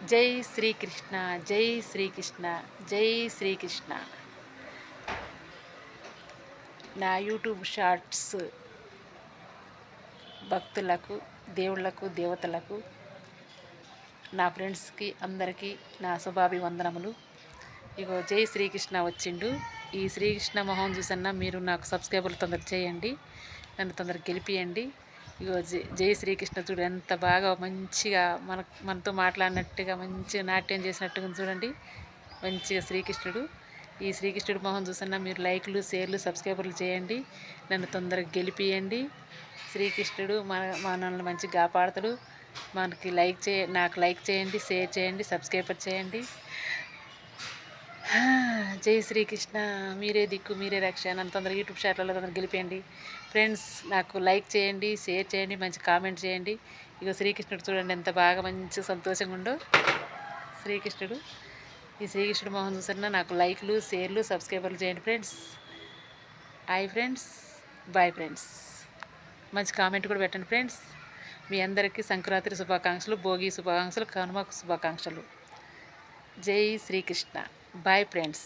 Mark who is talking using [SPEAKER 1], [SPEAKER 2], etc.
[SPEAKER 1] జై శ్రీకృష్ణ, జై శ్రీకృష్ణ, జై శ్రీకృష్ణ. నా యూట్యూబ్ షార్ట్స్ భక్తులకు, దేవుళ్లకు, దేవతలకు, నా ఫ్రెండ్స్కి అందరికీ నా శుభాభివందనములు. ఇగో జై శ్రీకృష్ణ వచ్చిండు. ఈ శ్రీకృష్ణ మొహం చూసన్నా మీరు నాకు సబ్స్క్రైబర్లు తొందర చేయండి, నన్ను తొందర గెలిపియండి. ఇగో జై శ్రీకృష్ణ చూడు ఎంత బాగా మంచిగా మనతో మాట్లాడినట్టుగా మంచిగా నాట్యం చేసినట్టుగా చూడండి. మంచిగా శ్రీకృష్ణుడు. ఈ శ్రీకృష్ణుడు మొహం చూసన్నా మీరు లైక్లు, షేర్లు, సబ్స్క్రైబర్లు చేయండి, నన్ను తొందరగా గెలిపియండి. శ్రీకృష్ణుడు మనల్ని మంచిగా కాపాడతాడు. నాకు లైక్ చేయండి, షేర్ చేయండి, సబ్స్క్రైబర్ చేయండి. జై శ్రీకృష్ణ. మీరే దిక్కు, మీరే రక్ష. నన్ను తొందరగా యూట్యూబ్ షాట్లలో తొందరగా గెలిపేయండి ఫ్రెండ్స్. నాకు లైక్ చేయండి, షేర్ చేయండి, మంచి కామెంట్ చేయండి. ఇక శ్రీకృష్ణుడు చూడండి ఎంత బాగా మంచి సంతోషంగా ఉండో శ్రీకృష్ణుడు. ఈ శ్రీకృష్ణుడు మోహన్ చూసన్నా నాకు లైక్లు, షేర్లు, సబ్స్క్రైబర్లు చేయండి friends. Hi friends, bye friends. మంచి కామెంట్ కూడా పెట్టండి ఫ్రెండ్స్. మీ అందరికీ సంక్రాంతి శుభాకాంక్షలు, భోగి శుభాకాంక్షలు, కనుమ శుభాకాంక్షలు. జై శ్రీకృష్ణ. Bye friends.